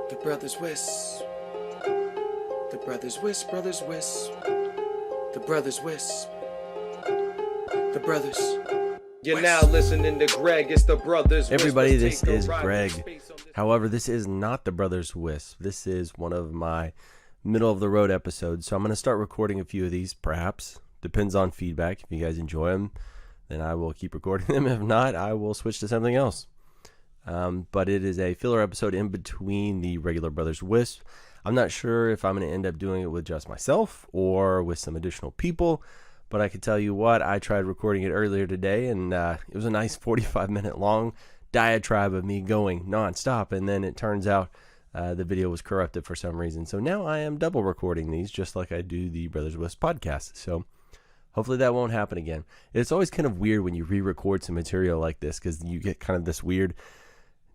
The brothers Whis. The brothers Whis, brothers Whis. The brothers Whis. The brothers. You're now listening to Greg. It's the brothers. Everybody, this is Greg. However, this is not the Brothers Wisp. This is one of my middle of the road episodes. So I'm going to start recording a few of these, perhaps. Depends on feedback. If you guys enjoy them, then I will keep recording them. If not, I will switch to something else. But it is a filler episode in between the regular Brothers Wisp. I'm not sure if I'm going to end up doing it with just myself or with some additional people. But I can tell you what, I tried recording it earlier today, and it was a nice 45-minute long diatribe of me going nonstop. And then it turns out the video was corrupted for some reason. So now I am double recording these, just like I do the Brothers Wisp podcast. So hopefully that won't happen again. It's always kind of weird when you re-record some material like this, because you get kind of this weird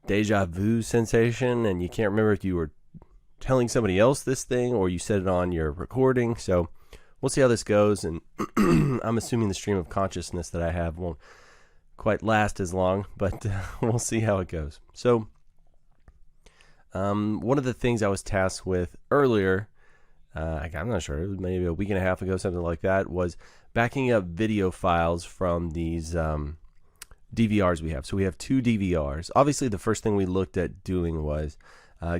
deja vu sensation, and you can't remember if you were telling somebody else this thing or you said it on your recording. So we'll see how this goes, and I'm assuming the stream of consciousness that I have won't quite last as long, but we'll see how it goes. So one of the things I was tasked with earlier, I'm not sure, it was maybe a week and a half ago, something like that, was backing up video files from these DVRs we have. So we have two DVRs. Obviously, the first thing we looked at doing was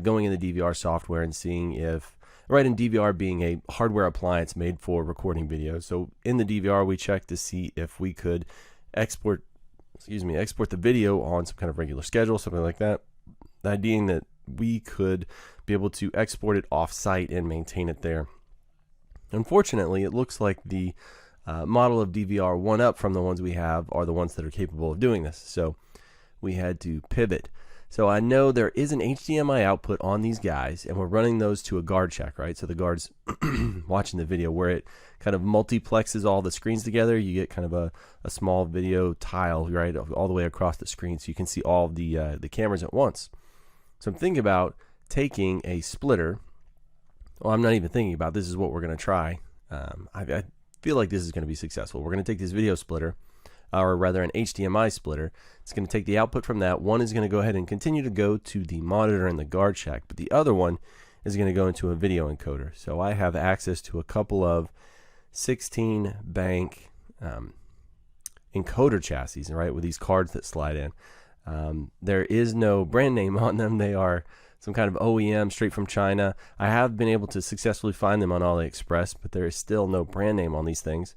going in the DVR software and seeing if, right, in DVR being a hardware appliance made for recording videos. So in the DVR, we checked to see if we could export the video on some kind of regular schedule, something like that. The idea being that we could be able to export it off-site and maintain it there. Unfortunately, it looks like the model of DVR one up from the ones we have are the ones that are capable of doing this. So we had to pivot. So I know there is an HDMI output on these guys, and we're running those to a guard check, right? So the guard's watching the video where it kind of multiplexes all the screens together. You get kind of a small video tile, right, all the way across the screen, so you can see all the cameras at once. So I'm thinking about taking a splitter. Well, I'm not even thinking about, this is what we're going to try. I feel like this is going to be successful. We're going to take this video splitter, or rather an HDMI splitter. It's going to take the output from that. One is going to go ahead and continue to go to the monitor in the guard shack, but the other one is going to go into a video encoder. So I have access to a couple of 16 bank encoder chassis, right, with these cards that slide in. There is no brand name on them. They are some kind of OEM straight from China. I have been able to successfully find them on AliExpress, but there is still no brand name on these things.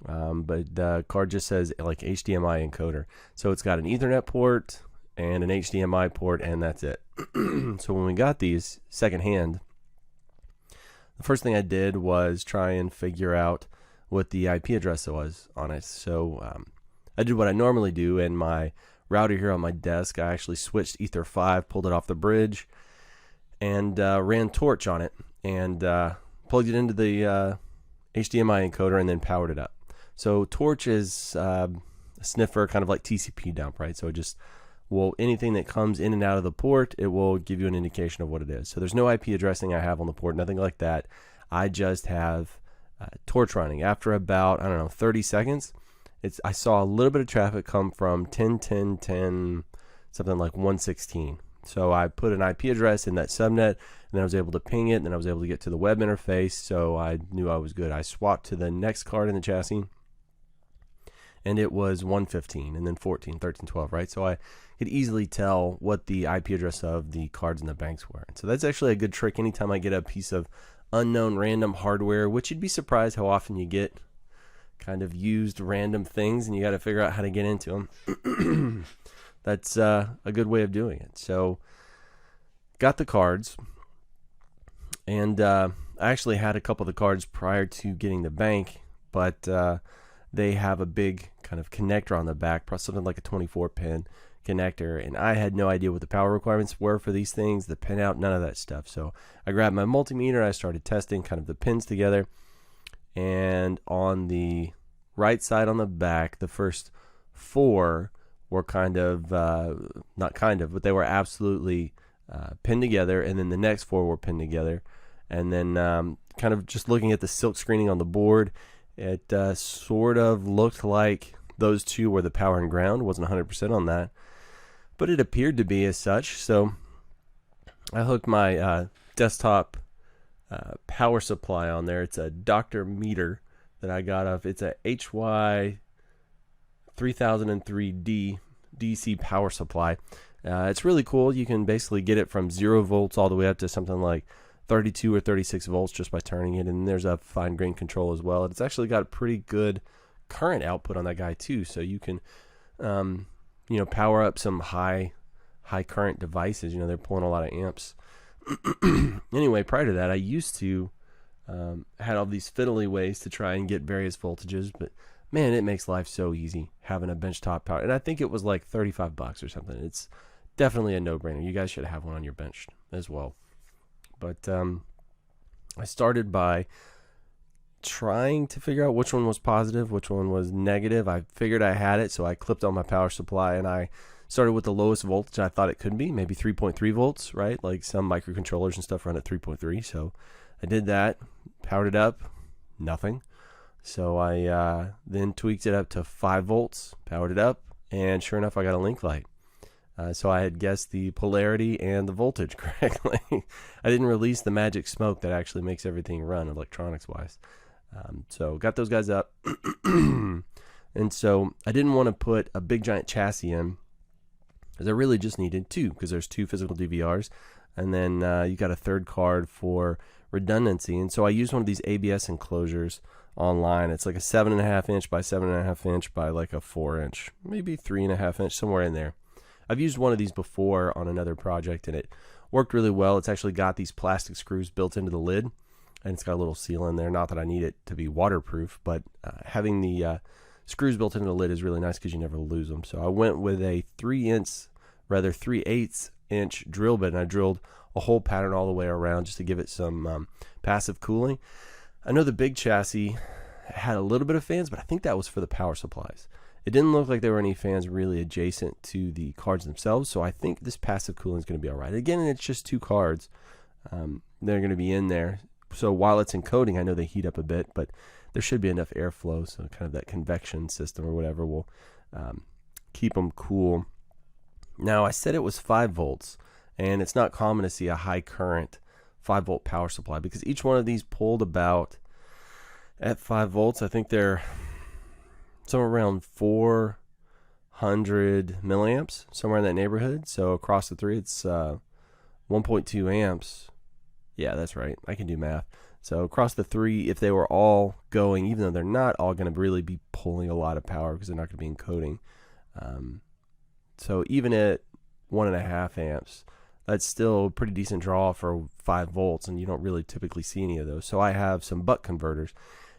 But the card just says like HDMI encoder. So it's got an Ethernet port and an HDMI port, and that's it. So when we got these secondhand, the first thing I did was try and figure out what the IP address was on it. So I did what I normally do in my router here on my desk. I actually switched Ether 5, pulled it off the bridge, and ran Torch on it, and plugged it into the HDMI encoder, and then powered it up. So Torch is a sniffer, kind of like TCP dump, right? So it just will, anything that comes in and out of the port, it will give you an indication of what it is. So there's no IP addressing I have on the port, nothing like that. I just have Torch running. After about, 30 seconds, I saw a little bit of traffic come from 10.10.10, something like 116. So I put an IP address in that subnet, and then I was able to ping it, and then I was able to get to the web interface, so I knew I was good. I swapped to the next card in the chassis, and it was 115, and then 14, 13, 12, right? So I could easily tell what the IP address of the cards in the banks were. And so that's actually a good trick anytime I get a piece of unknown random hardware, which you'd be surprised how often you get kind of used random things, and you got to figure out how to get into them. That's a good way of doing it. So got the cards, and I actually had a couple of the cards prior to getting the bank, but they have a big kind of connector on the back, something like a 24-pin connector, and I had no idea what the power requirements were for these things, the pinout, none of that stuff. So I grabbed my multimeter, I started testing kind of the pins together, and on the right side on the back, the first four were kind of, not kind of, but they were absolutely pinned together, and then the next four were pinned together. And then kind of just looking at the silk screening on the board, it sort of looked like those two were the power and ground. Wasn't 100% on that, but it appeared to be as such. So I hooked my desktop power supply on there. It's a Dr. Meter that I got off. It's a HY 3003D DC power supply. It's really cool. You can basically get it from 0 volts all the way up to something like 32 or 36 volts just by turning it. And there's a fine grain control as well. It's actually got a pretty good current output on that guy too. So you can, power up some high current devices. They're pulling a lot of amps. Anyway, prior to that, I used to had all these fiddly ways to try and get various voltages, but man, it makes life so easy having a benchtop power. And I think it was like $35 or something. It's definitely a no-brainer. You guys should have one on your bench as well. But I started by trying to figure out which one was positive, which one was negative. I figured I had it, so I clipped on my power supply, and I started with the lowest voltage I thought it could be, maybe 3.3 volts, right? Like some microcontrollers and stuff run at 3.3. So I did that, powered it up, nothing. So I then tweaked it up to 5 volts, powered it up, and sure enough, I got a link light. So I had guessed the polarity and the voltage correctly. I didn't release the magic smoke that actually makes everything run electronics-wise. So got those guys up. And so I didn't want to put a big giant chassis in, because I really just needed 2, because there's 2 physical DVRs. And then you got a third card for redundancy. And so I used one of these ABS enclosures online. It's like a 7.5 inch by 7.5 inch by like a 4 inch, maybe 3.5 inch, somewhere in there. I've used one of these before on another project, and it worked really well. It's actually got these plastic screws built into the lid, and it's got a little seal in there. Not that I need it to be waterproof, but having the screws built into the lid is really nice because you never lose them. So I went with a 3/8 inch drill bit, and I drilled a hole pattern all the way around just to give it some passive cooling. I know the big chassis had a little bit of fans, but I think that was for the power supplies. It didn't look like there were any fans really adjacent to the cards themselves, so I think this passive cooling is going to be all right. Again, it's just 2 cards. They're going to be in there. So while it's encoding, I know they heat up a bit, but there should be enough airflow, so kind of that convection system or whatever will keep them cool. Now, I said it was 5 volts, and it's not common to see a high current 5-volt power supply, because each one of these pulled about, at 5 volts, I think they're somewhere around 400 milliamps, somewhere in that neighborhood. So across the 3, it's 1.2 amps. Yeah, that's right. I can do math. So across the 3, if they were all going, even though they're not all going to really be pulling a lot of power because they're not going to be encoding. So even at 1.5 amps, that's still a pretty decent draw for 5 volts, and you don't really typically see any of those. So I have some buck converters,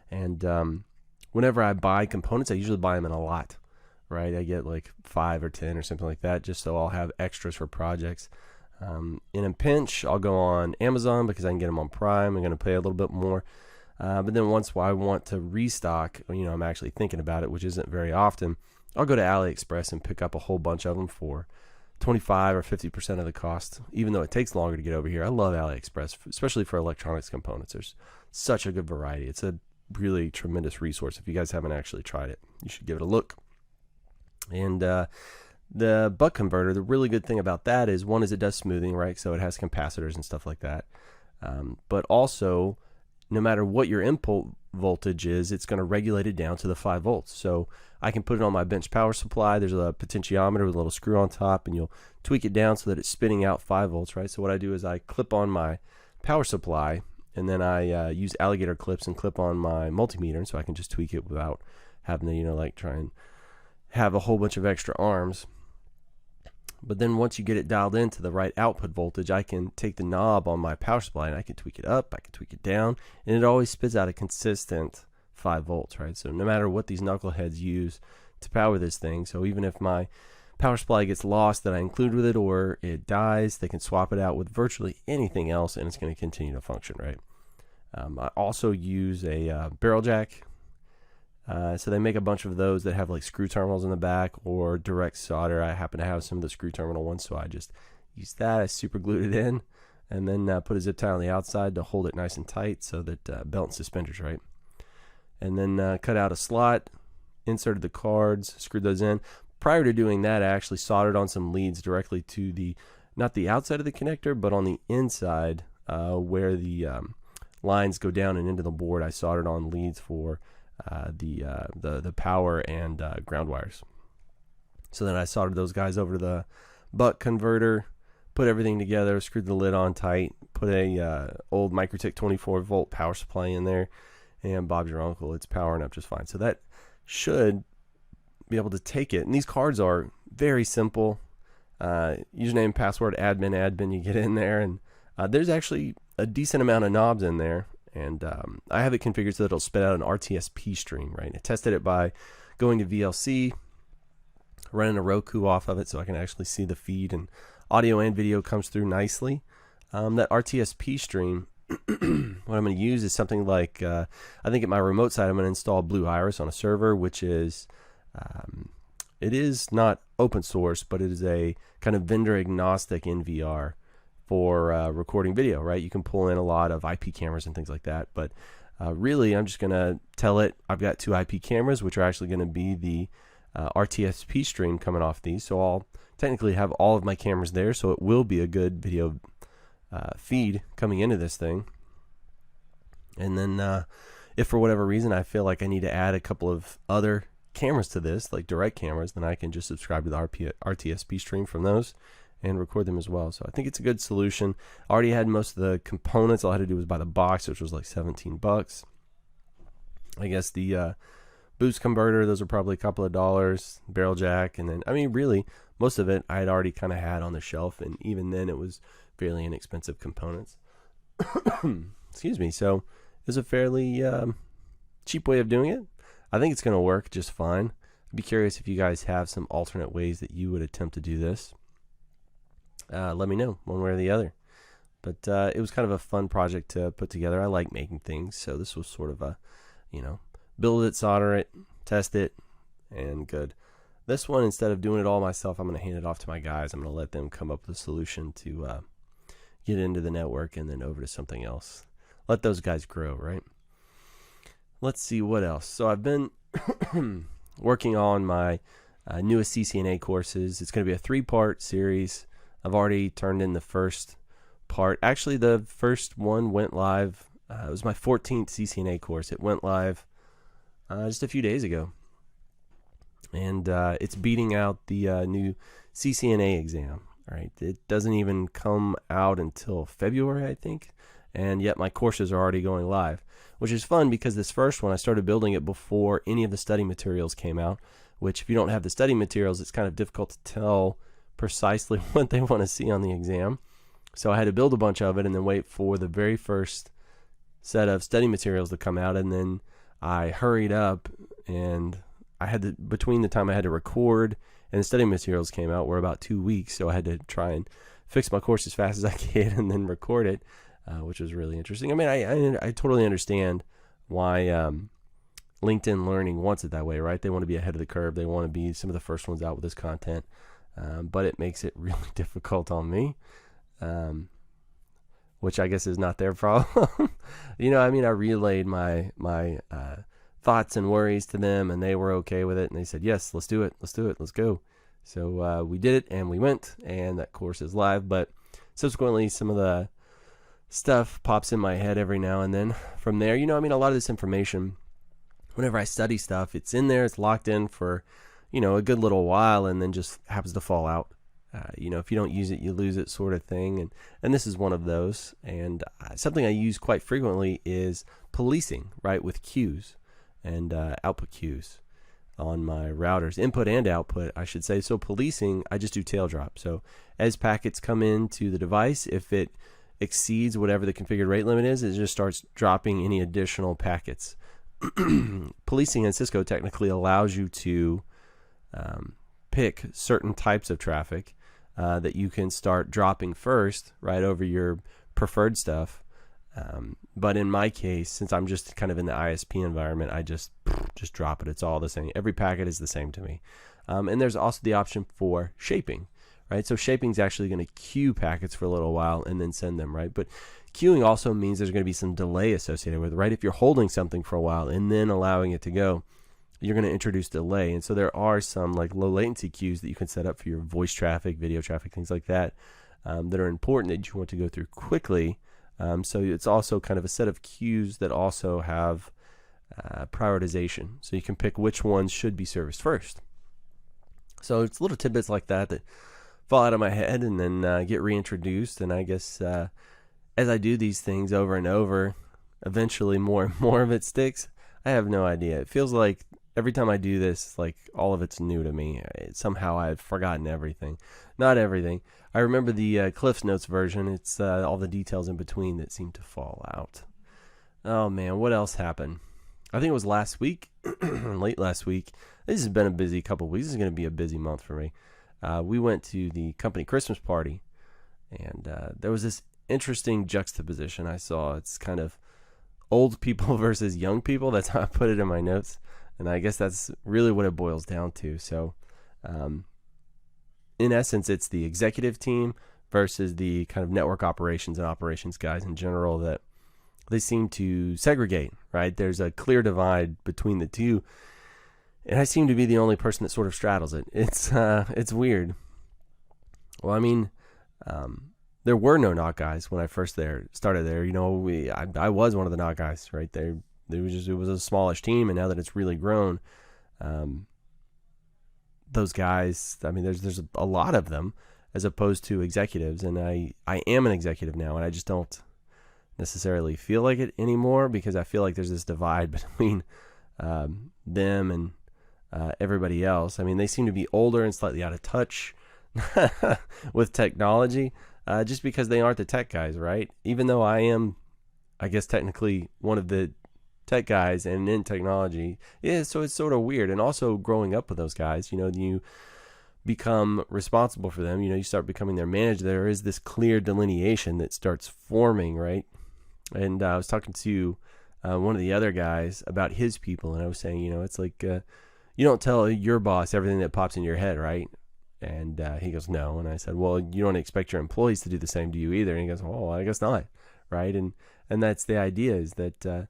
and whenever I buy components, I usually buy them in a lot, right? I get like 5 or 10 or something like that, just so I'll have extras for projects. In a pinch, I'll go on Amazon because I can get them on Prime. I'm going to pay a little bit more. But then once I want to restock, I'm actually thinking about it, which isn't very often, I'll go to AliExpress and pick up a whole bunch of them for 25 or 50% of the cost, even though it takes longer to get over here. I love AliExpress, especially for electronics components. There's such a good variety. It's a really tremendous resource. If you guys haven't actually tried it, you should give it a look. And the buck converter, the really good thing about that is, one is it does smoothing, right? So it has capacitors and stuff like that. But also, no matter what your input voltage is, it's going to regulate it down to the 5 volts. So I can put it on my bench power supply. There's a potentiometer with a little screw on top, and you'll tweak it down so that it's spitting out 5 volts, right? So what I do is I clip on my power supply, and then I use alligator clips and clip on my multimeter, so I can just tweak it without having to, try and have a whole bunch of extra arms. But then once you get it dialed into the right output voltage, I can take the knob on my power supply and I can tweak it up, I can tweak it down, and it always spits out a consistent 5 volts, right? So no matter what these knuckleheads use to power this thing, so even if my power supply gets lost that I include with it, or it dies, they can swap it out with virtually anything else and it's going to continue to function, right? I also use a barrel jack. So they make a bunch of those that have like screw terminals in the back or direct solder. I happen to have some of the screw terminal ones, so I just use that. I super glued it in, and then put a zip tie on the outside to hold it nice and tight so that belt and suspenders, right? And then cut out a slot, inserted the cards, screwed those in. Prior to doing that, I actually soldered on some leads directly to the not the outside of the connector, but on the inside where the lines go down and into the board. I soldered on leads for the power and ground wires. So then I soldered those guys over to the buck converter, put everything together, screwed the lid on tight, put a old Microtik 24-volt power supply in there, and Bob's your uncle. It's powering up just fine. So that should be able to take it. And these cards are very simple. Username, password, admin. You get in there, and there's actually a decent amount of knobs in there. And I have it configured so that it'll spit out an RSTP stream, right? I tested it by going to VLC, running a Roku off of it so I can actually see the feed, and audio and video comes through nicely. That RSTP stream, what I'm going to use is something like, I think at my remote side I'm going to install Blue Iris on a server, which is, it is not open source, but it is a kind of vendor agnostic NVR for recording video, right? You can pull in a lot of IP cameras and things like that, but really I'm just going to tell it I've got 2 IP cameras, which are actually going to be the RSTP stream coming off these, so I'll technically have all of my cameras there, so it will be a good video feed coming into this thing. And then if for whatever reason I feel like I need to add a couple of other cameras to this, like direct cameras, then I can just subscribe to the RSTP stream from those and record them as well. So I think it's a good solution. I already had most of the components. All I had to do was buy the box, which was like $17. I guess the boost converter, those are probably a couple of dollars, barrel jack, and then, I mean, really, most of it I had already kind of had on the shelf, and even then it was fairly inexpensive components. Excuse me. So it was a fairly cheap way of doing it. I think it's going to work just fine. I'd be curious if you guys have some alternate ways that you would attempt to do this. Let me know one way or the other. But it was kind of a fun project to put together. I like making things, so this was sort of a, build it, solder it, test it, and good. This one, instead of doing it all myself, I'm going to hand it off to my guys. I'm going to let them come up with a solution to get into the network and then over to something else. Let those guys grow, right? Let's see what else. So I've been working on my newest CCNA courses. It's going to be a 3-part series. I've already turned in the first part. Actually, the first one went live. It was my 14th CCNA course. It went live just a few days ago. And it's beating out the new CCNA exam. Right? It doesn't even come out until February, I think. And yet my courses are already going live, which is fun because this first one, I started building it before any of the study materials came out, which if you don't have the study materials, it's kind of difficult to tell precisely what they want to see on the exam. So I had to build a bunch of it and then wait for the very first set of study materials to come out. And then I hurried up, and I had to, between the time I had to record and the study materials came out were about 2 weeks. So I had to try and fix my course as fast as I could and then record it. Which was really interesting. I mean, I totally understand why LinkedIn Learning wants it that way, right? They want to be ahead of the curve. They want to be some of the first ones out with this content, but it makes it really difficult on me, which I guess is not their problem. I relayed my thoughts and worries to them, and they were okay with it, and they said, yes, let's do it, let's go. So we did it, and we went, and that course is live, but subsequently some of the stuff pops in my head every now and then from there. A lot of this information, whenever I study stuff, it's in there, it's locked in for, a good little while, and then just happens to fall out. If you don't use it, you lose it, sort of thing. And this is one of those. And something I use quite frequently is policing, right, with queues and output queues on my routers, input and output, I should say. So policing, I just do tail drop. So as packets come into the device, if it exceeds whatever the configured rate limit is, it just starts dropping any additional packets. Policing in Cisco technically allows you to pick certain types of traffic that you can start dropping first, right, over your preferred stuff. But in my case, since I'm just kind of in the ISP environment, I just drop it. It's all the same. Every packet is the same to me. And there's also the option for shaping. Right, so shaping is actually going to queue packets for a little while and then send them, right? But queuing also means there's going to be some delay associated with it, right? If you're holding something for a while and then allowing it to go, you're going to introduce delay. And so there are some like low latency queues that you can set up for your voice traffic, video traffic, things like that. that are important that you want to go through quickly. So it's also kind of a set of queues that also have prioritization. So you can pick which ones should be serviced first. So it's little tidbits like that that fall out of my head and then get reintroduced. And I guess as I do these things over and over, eventually more and more of it sticks. I have no idea. It feels like every time I do this, like all of it's new to me. Somehow I've forgotten everything. Not everything. I remember the Cliff's Notes version. It's all the details in between that seem to fall out. Oh man, what else happened? I think it was last week, late last week. This has been a busy couple of weeks. This is going to be a busy month for me. We went to the company Christmas party, and there was this interesting juxtaposition I saw. It's kind of old people versus young people. That's how I put it in my notes. And I guess that's really what it boils down to. So, in essence, it's the executive team versus the kind of network operations and operations guys in general that they seem to segregate, right? There's a clear divide between the two. And I seem to be the only person that sort of straddles it. It's weird. Well, I mean, there were no knock guys when I first started there. You know, I was one of the knock guys right there. It was a smallish team, and now that it's really grown, those guys, I mean, there's a lot of them as opposed to executives, and I am an executive now, and I just don't necessarily feel like it anymore because I feel like there's this divide between them and everybody else. I mean, they seem to be older and slightly out of touch with technology just because they aren't the tech guys, right? Even though I am, I guess, technically one of the tech guys and in technology. Yeah, so it's sort of weird. And also growing up with those guys, you know, you become responsible for them. You know, you start becoming their manager. There is this clear delineation that starts forming, right? And I was talking to one of the other guys about his people, and I was saying, you know, it's like you don't tell your boss everything that pops in your head, right? And he goes, no. And I said, well, you don't expect your employees to do the same to you either. And he goes, oh, I guess not, right? And that's the idea, is that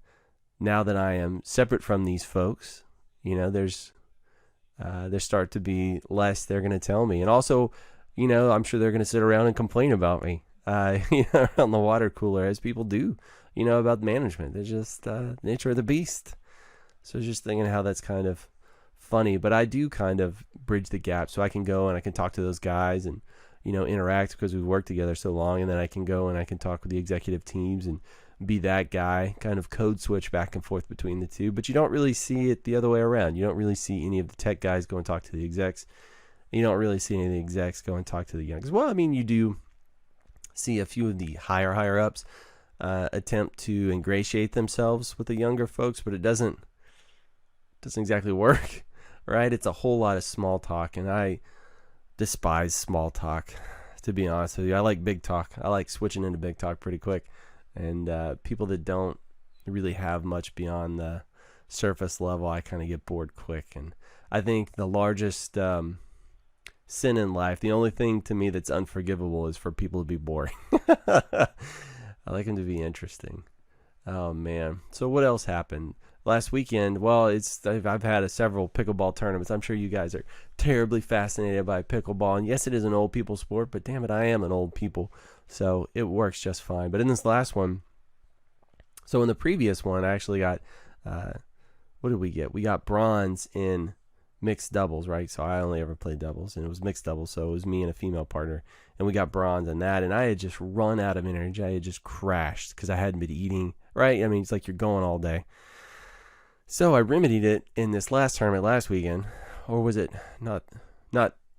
now that I am separate from these folks, you know, there start to be less they're going to tell me. And also, you know, I'm sure they're going to sit around and complain about me, you know, around the water cooler, as people do, you know, about management. They're just nature of the beast. So I was just thinking how that's kind of funny, but I do kind of bridge the gap, so I can go and I can talk to those guys and, you know, interact because we've worked together so long, and then I can go and I can talk with the executive teams and be that guy, kind of code switch back and forth between the two. But you don't really see it the other way around. You don't really see any of the tech guys go and talk to the execs. You don't really see any of the execs go and talk to the youngs. Well, I mean, you do see a few of the higher ups attempt to ingratiate themselves with the younger folks, but it doesn't exactly work, right? It's a whole lot of small talk, and I despise small talk, to be honest with you. I like big talk. I like switching into big talk pretty quick. And people that don't really have much beyond the surface level, I kind of get bored quick. And I think the largest sin in life, the only thing to me that's unforgivable, is for people to be boring. I like them to be interesting. Oh, man. So what else happened? Last weekend, well, I've had several pickleball tournaments. I'm sure you guys are terribly fascinated by pickleball. And yes, it is an old people sport, but damn it, I am an old people. So it works just fine. But in this last one, so in the previous one, I actually got, what did we get? We got bronze in mixed doubles, right? So I only ever played doubles, and it was mixed doubles. So it was me and a female partner, and we got bronze in that. And I had just run out of energy. I had just crashed because I hadn't been eating, right? I mean, it's like you're going all day. So I remedied it in this last tournament last weekend, or was it not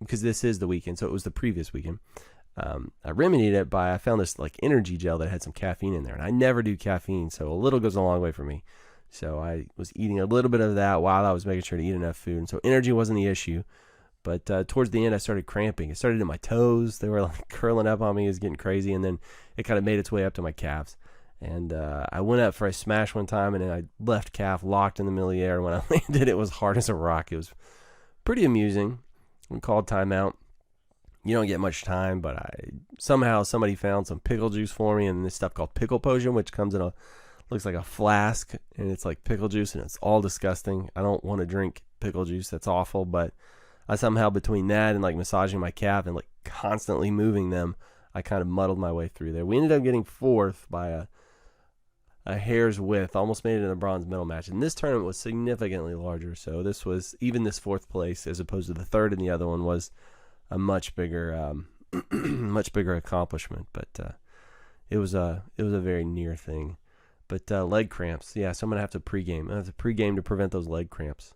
because this is the weekend, so it was the previous weekend. I remedied it I found this like energy gel that had some caffeine in there, and I never do caffeine, so a little goes a long way for me. So I was eating a little bit of that while I was making sure to eat enough food, and so energy wasn't the issue. But towards the end, I started cramping. It started in my toes. They were like curling up on me. It was getting crazy, and then it kind of made its way up to my calves. And I went up for a smash one time, and then I left calf locked in the middle of the air. When I landed, it was hard as a rock. It was pretty amusing. We called timeout. You don't get much time, but somehow somebody found some pickle juice for me, and this stuff called pickle potion, which comes in looks like a flask, and it's like pickle juice, and it's all disgusting. I don't want to drink pickle juice. That's awful. But I somehow, between that and like massaging my calf and like constantly moving them, I kind of muddled my way through there. We ended up getting fourth by a hair's width, almost made it in a bronze medal match. And this tournament was significantly larger, so this fourth place as opposed to the third in the other one was a much bigger much bigger accomplishment. But it was a very near thing. But leg cramps, yeah. So I'm gonna have to pregame. I have to pregame to prevent those leg cramps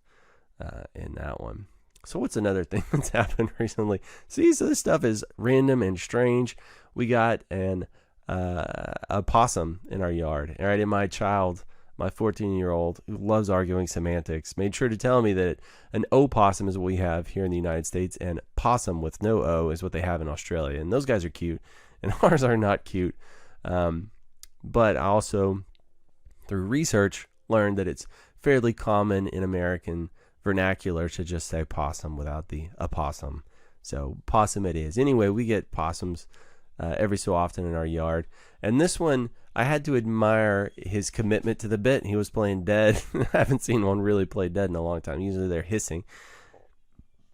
in that one. So what's another thing that's happened recently? See, so this stuff is random and strange. We got a possum in our yard. All right, and my 14-year-old, who loves arguing semantics, made sure to tell me that an opossum is what we have here in the United States, and possum with no O is what they have in Australia. And those guys are cute, and ours are not cute. But I also, through research, learned that it's fairly common in American vernacular to just say possum without the opossum. So possum it is. Anyway, we get possums every so often in our yard. And this one, I had to admire his commitment to the bit. He was playing dead. I haven't seen one really play dead in a long time. Usually they're hissing,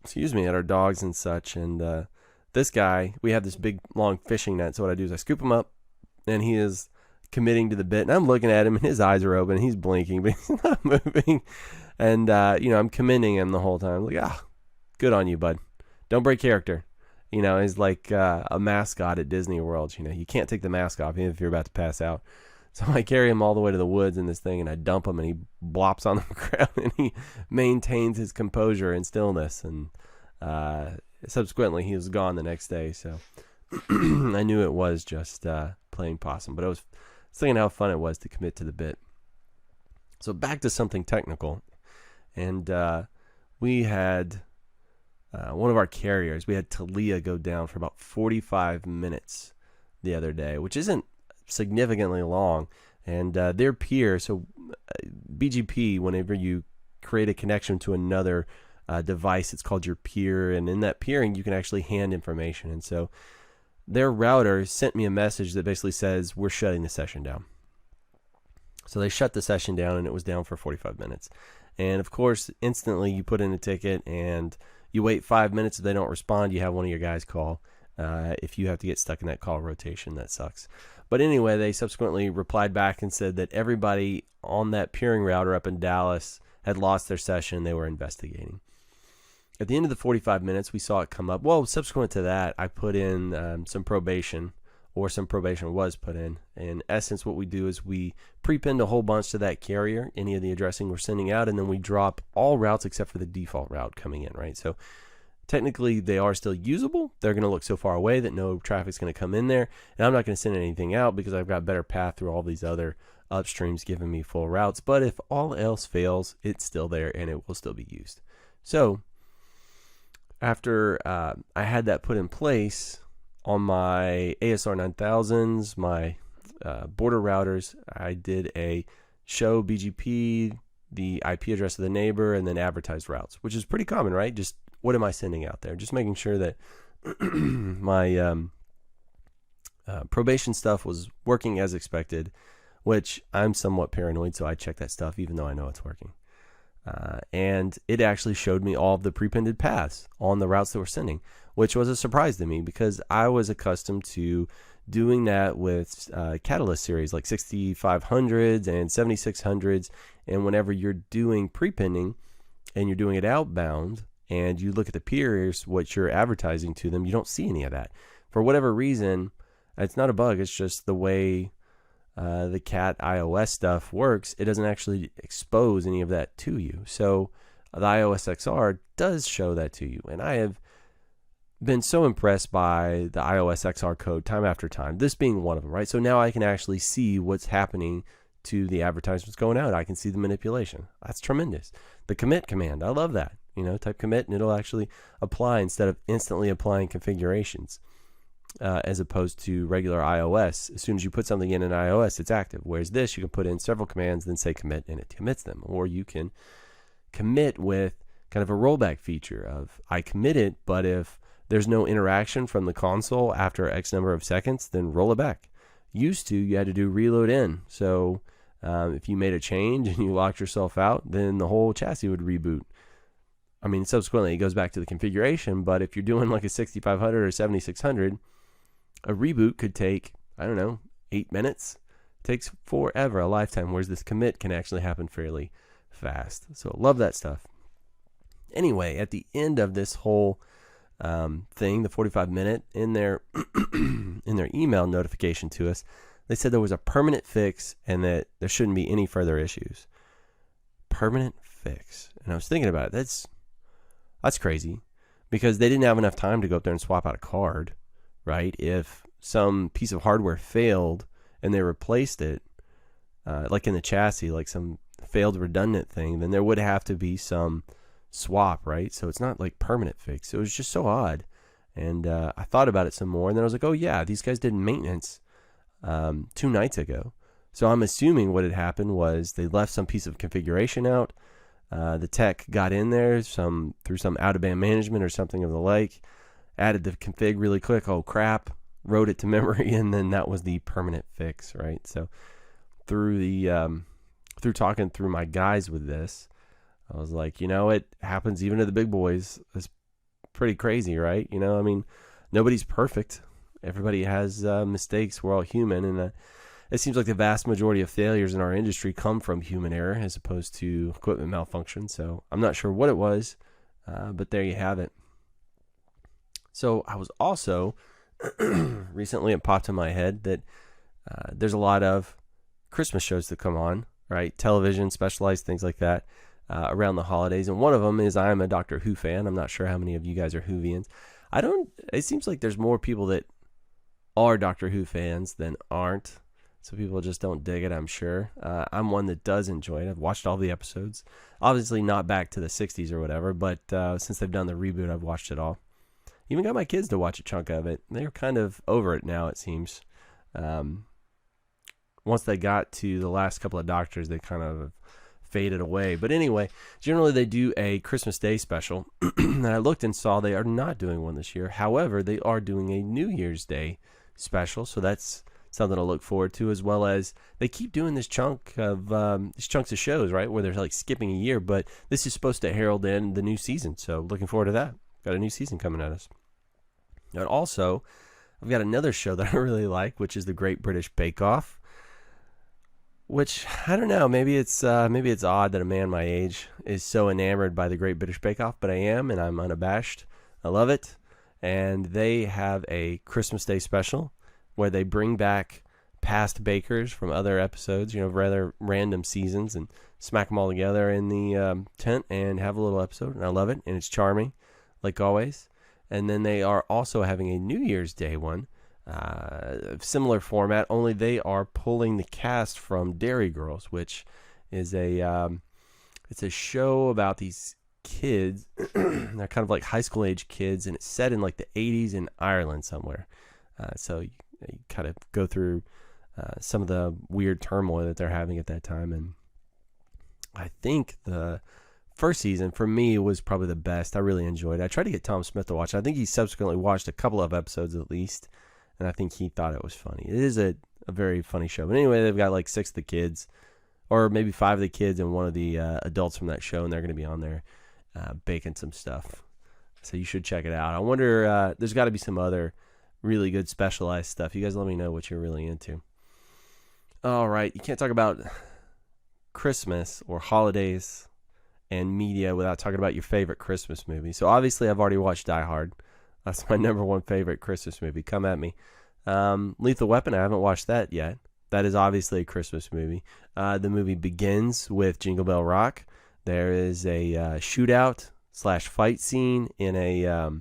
at our dogs and such. And this guy, we have this big, long fishing net. So what I do is I scoop him up, and he is committing to the bit. And I'm looking at him, and his eyes are open. And he's blinking, but he's not moving. And, I'm commending him the whole time. Like, good on you, bud. Don't break character. He's like a mascot at Disney World. You can't take the mask off even if you're about to pass out. So I carry him all the way to the woods in this thing, and I dump him, and he blops on the ground, and he maintains his composure and stillness. And subsequently, he was gone the next day. So I knew it was just playing possum. But I was thinking how fun it was to commit to the bit. So back to something technical. And we had one of our carriers, we had Telia go down for about 45 minutes the other day, which isn't significantly long. And their peer, so BGP, whenever you create a connection to another device, it's called your peer. And in that peering, you can actually hand information. And so their router sent me a message that basically says, we're shutting the session down. So they shut the session down, and it was down for 45 minutes. And of course, instantly you put in a ticket and you wait 5 minutes. If they don't respond, you have one of your guys call. If you have to get stuck in that call rotation, that sucks. But anyway, they subsequently replied back and said that everybody on that peering router up in Dallas had lost their session. They were investigating. At the end of the 45 minutes, we saw it come up. Well, subsequent to that, I put in some probation, or some probation was put in. In essence, what we do is we prepend a whole bunch to that carrier, any of the addressing we're sending out, and then we drop all routes except for the default route coming in, right? So technically, they are still usable. They're going to look so far away that no traffic's going to come in there. And I'm not going to send anything out because I've got better path through all these other upstreams giving me full routes. But if all else fails, it's still there and it will still be used. So after I had that put in place on my ASR 9000s, my border routers, I did a show BGP, the IP address of the neighbor, and then advertised routes, which is pretty common, right? Just what am I sending out there? Just making sure that my probation stuff was working as expected, which I'm somewhat paranoid, so I check that stuff even though I know it's working. And it actually showed me all of the prepended paths on the routes that we're sending, which was a surprise to me because I was accustomed to doing that with Catalyst series like 6500s and 7600s. And whenever you're doing prepending and you're doing it outbound and you look at the peers, what you're advertising to them, you don't see any of that. For whatever reason, it's not a bug. It's just the way the Cat iOS stuff works. It doesn't actually expose any of that to you. So the iOS XR does show that to you. And I have been so impressed by the iOS XR code time after time, this being one of them, right? So now I can actually see what's happening to the advertisements going out. I can see the manipulation. That's tremendous. The commit command, I love that. Type commit and it'll actually apply instead of instantly applying configurations. As opposed to regular iOS. As soon as you put something in iOS, it's active. Whereas this, you can put in several commands, then say commit, and it commits them. Or you can commit with kind of a rollback feature of, I commit it, but if there's no interaction from the console after X number of seconds, then roll it back. Used to, you had to do reload in. So if you made a change and you locked yourself out, then the whole chassis would reboot. I mean, subsequently, it goes back to the configuration, but if you're doing like a 6500 or 7600, a reboot could take, I don't know, 8 minutes. It takes forever, a lifetime, whereas this commit can actually happen fairly fast. So love that stuff. Anyway, at the end of this whole thing, the 45-minute, in their in their email notification to us, they said there was a permanent fix and that there shouldn't be any further issues. Permanent fix. And I was thinking about it. That's crazy, because they didn't have enough time to go up there and swap out a card, right? If some piece of hardware failed and they replaced it, like in the chassis, like some failed redundant thing, then there would have to be some swap, right? So it's not like permanent fix. It was just so odd. And I thought about it some more, and then I was like, oh yeah, these guys did maintenance 2 nights ago. So I'm assuming what had happened was they left some piece of configuration out. The tech got in there through some out-of-band management or something of the like, added the config really quick. Oh crap, wrote it to memory, and then that was the permanent fix, right? So through talking through my guys with this, I was like, it happens even to the big boys. It's pretty crazy, right? I mean, nobody's perfect. Everybody has mistakes. We're all human, and it seems like the vast majority of failures in our industry come from human error as opposed to equipment malfunction. So I'm not sure what it was, but there you have it. So I was also recently, it popped in my head that there's a lot of Christmas shows that come on, right? Television, specialized things like that around the holidays. And one of them is I'm a Doctor Who fan. I'm not sure how many of you guys are Whovians. It seems like there's more people that are Doctor Who fans than aren't. So people just don't dig it, I'm sure. I'm one that does enjoy it. I've watched all the episodes. Obviously not back to the 60s or whatever, but since they've done the reboot, I've watched it all. Even got my kids to watch a chunk of it. They're kind of over it now, it seems. Once they got to the last couple of Doctors, they kind of faded away. But anyway, generally they do a Christmas Day special. And I looked and saw they are not doing one this year. However, they are doing a New Year's Day special. So that's something to look forward to, as well as they keep doing these chunks of shows, right, where they're like skipping a year. But this is supposed to herald in the new season. So looking forward to that. Got a new season coming at us. And also, I've got another show that I really like, which is the Great British Bake Off. Which, I don't know, maybe it's odd that a man my age is so enamored by the Great British Bake Off, but I am, and I'm unabashed. I love it. And they have a Christmas Day special where they bring back past bakers from other episodes, rather random seasons, and smack them all together in the tent and have a little episode. And I love it, and it's charming, like always. And then they are also having a New Year's Day one. Similar format, only they are pulling the cast from Dairy Girls, which is it's a show about these kids. They're kind of like high school age kids, and it's set in like the 80s in Ireland somewhere. So you kind of go through some of the weird turmoil that they're having at that time. And I think the first season for me was probably the best. I really enjoyed it. I tried to get Tom Smith to watch it. I think he subsequently watched a couple of episodes at least, and I think he thought it was funny. It is a very funny show. But anyway, they've got like 6 of the kids, or maybe 5 of the kids and one of the adults from that show, and they're going to be on there baking some stuff. So you should check it out. I wonder, there's got to be some other really good specialized stuff. You guys let me know what you're really into. All right, you can't talk about Christmas or holidays and media without talking about your favorite Christmas movie. So obviously I've already watched Die Hard. That's my number one favorite Christmas movie. Come at me. Lethal Weapon, I haven't watched that yet. That is obviously a Christmas movie. The movie begins with Jingle Bell Rock. There is a shootout / fight scene in a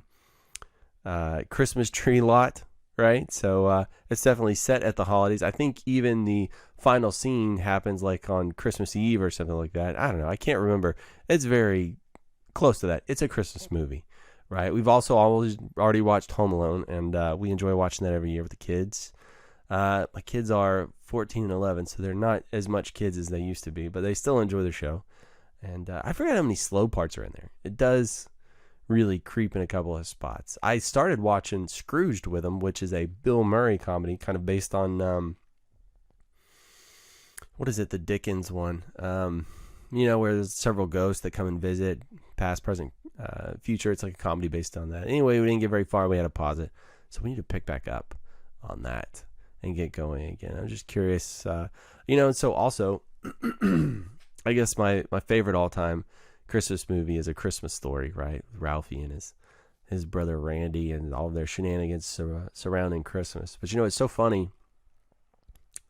Christmas tree lot, right? So it's definitely set at the holidays. I think even the final scene happens like on Christmas Eve or something like that. I don't know. I can't remember. It's very close to that. It's a Christmas movie. Right. We've also already watched Home Alone, and we enjoy watching that every year with the kids. My kids are 14 and 11, so they're not as much kids as they used to be, but they still enjoy the show. And I forgot how many slow parts are in there. It does really creep in a couple of spots. I started watching Scrooged with them, which is a Bill Murray comedy, kind of based on, what is it, the Dickens one? Where there's several ghosts that come and visit, past, present, future. It's like a comedy based on that. Anyway, we didn't get very far. We had to pause it. So we need to pick back up on that and get going again. I'm just curious, and so also, I guess my favorite all-time Christmas movie is A Christmas Story, right? Ralphie and his brother Randy and all of their shenanigans surrounding Christmas. But it's so funny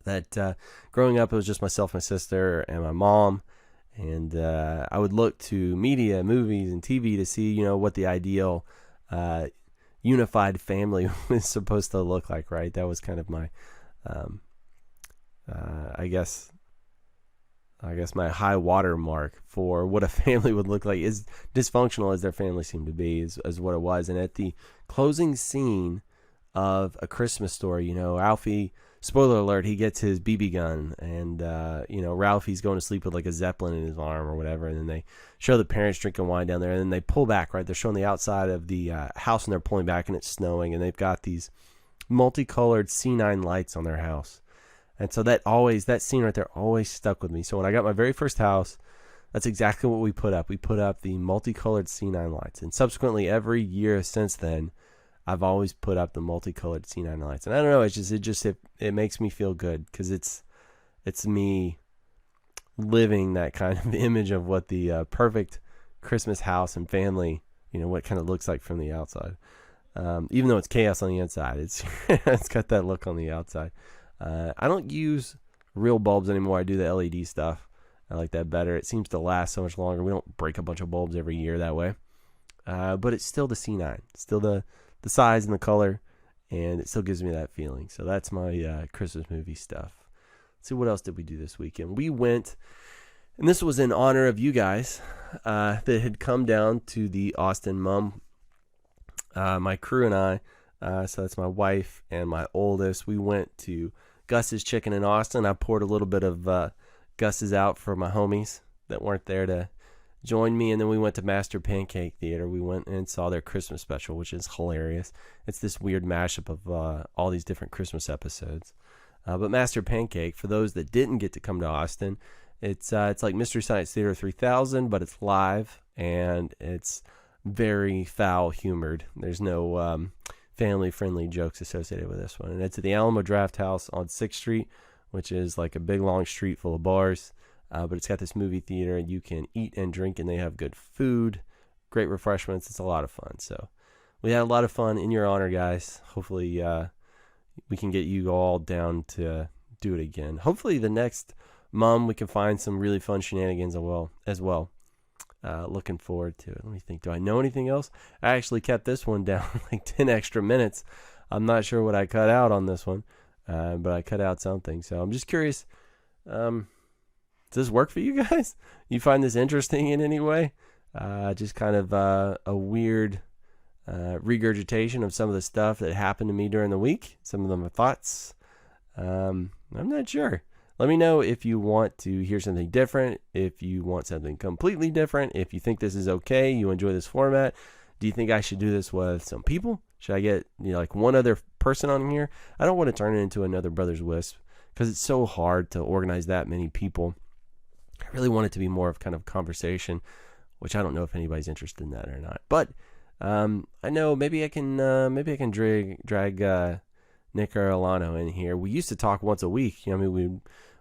that growing up, it was just myself, my sister, and my mom. And I would look to media, movies, and TV to see, what the ideal unified family was supposed to look like, right? That was kind of my, I guess my high water mark for what a family would look like, is dysfunctional as their family seemed to be, is what it was. And at the closing scene of A Christmas Story, Ralphie, spoiler alert, he gets his BB gun, and Ralphie's going to sleep with like a Zeppelin in his arm or whatever, and then they show the parents drinking wine down there, and then they pull back, right? They're showing the outside of the house, and they're pulling back, and it's snowing, and they've got these multicolored C9 lights on their house. And so that scene right there always stuck with me. So when I got my very first house, that's exactly what we put up. We put up the multicolored C9 lights. And subsequently, every year since then, I've always put up the multicolored C9 lights. And I don't know, it makes me feel good, because it's me living that kind of image of what the perfect Christmas house and family, what kind of looks like from the outside. Even though it's chaos on the inside, it's got that look on the outside. I don't use real bulbs anymore. I do the LED stuff. I like that better. It seems to last so much longer. We don't break a bunch of bulbs every year that way. But it's still the C9, still the size and the color, and it still gives me that feeling. So that's my Christmas movie stuff. Let's see, what else did we do this weekend? We went, and this was in honor of you guys that had come down to the Austin Mum. My crew and I, so that's my wife and my oldest, we went to Gus's Chicken in Austin. I poured a little bit of Gus's out for my homies that weren't there to join me, and then we went to Master Pancake Theater. We went and saw their Christmas special, which is hilarious. It's this weird mashup of all these different Christmas episodes. But Master Pancake, for those that didn't get to come to Austin, it's like Mystery Science Theater 3000, but it's live, and it's very foul humored. There's no family-friendly jokes associated with this one. And it's at the Alamo Draft House on 6th Street, which is like a big, long street full of bars. But it's got this movie theater, and you can eat and drink, and they have good food, great refreshments. It's a lot of fun. So we had a lot of fun in your honor, guys. Hopefully we can get you all down to do it again. Hopefully the next Mum, we can find some really fun shenanigans as well. Looking forward to it. Let me think. Do I know anything else? I actually kept this one down like 10 extra minutes. I'm not sure what I cut out on this one, but I cut out something. So I'm just curious. Does this work for you guys? You find this interesting in any way? Just kind of a weird regurgitation of some of the stuff that happened to me during the week. Some of them are thoughts. I'm not sure. Let me know if you want to hear something different, if you want something completely different, if you think this is okay, you enjoy this format. Do you think I should do this with some people? Should I get like one other person on here? I don't want to turn it into another Brothers Wisp, because it's so hard to organize that many people. I really want it to be more of kind of conversation, which I don't know if anybody's interested in that or not. But I know maybe I can drag Nick or Alano in here. We used to talk once a week.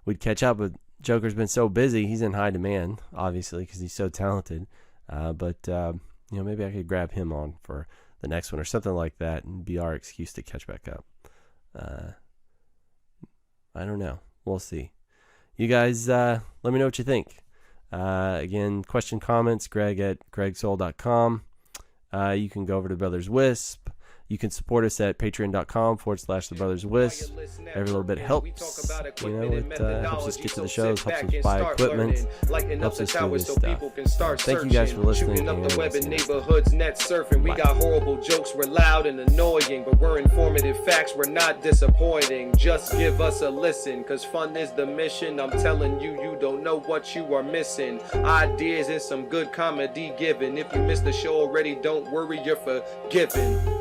We'd catch up, but Joker's been so busy. He's in high demand, obviously, because he's so talented. But maybe I could grab him on for the next one or something like that, and be our excuse to catch back up. I don't know. We'll see. You guys, let me know what you think. Again, question, comments, greg@gregsoul.com. You can go over to Brothers Wisp. You can support us at patreon.com/The Brothers Wisp. Every little bit helps. It helps us get to the shows, helps us buy equipment, helps us do this stuff. Thank you guys for listening. Up the web in neighborhoods, net surfing. We got horrible jokes, we're loud and annoying, but we're informative facts, we're not disappointing. Just give us a listen, cause fun is the mission. I'm telling you, you don't know what you are missing. Ideas and some good comedy given. If you missed the show already, don't worry, you're forgiven.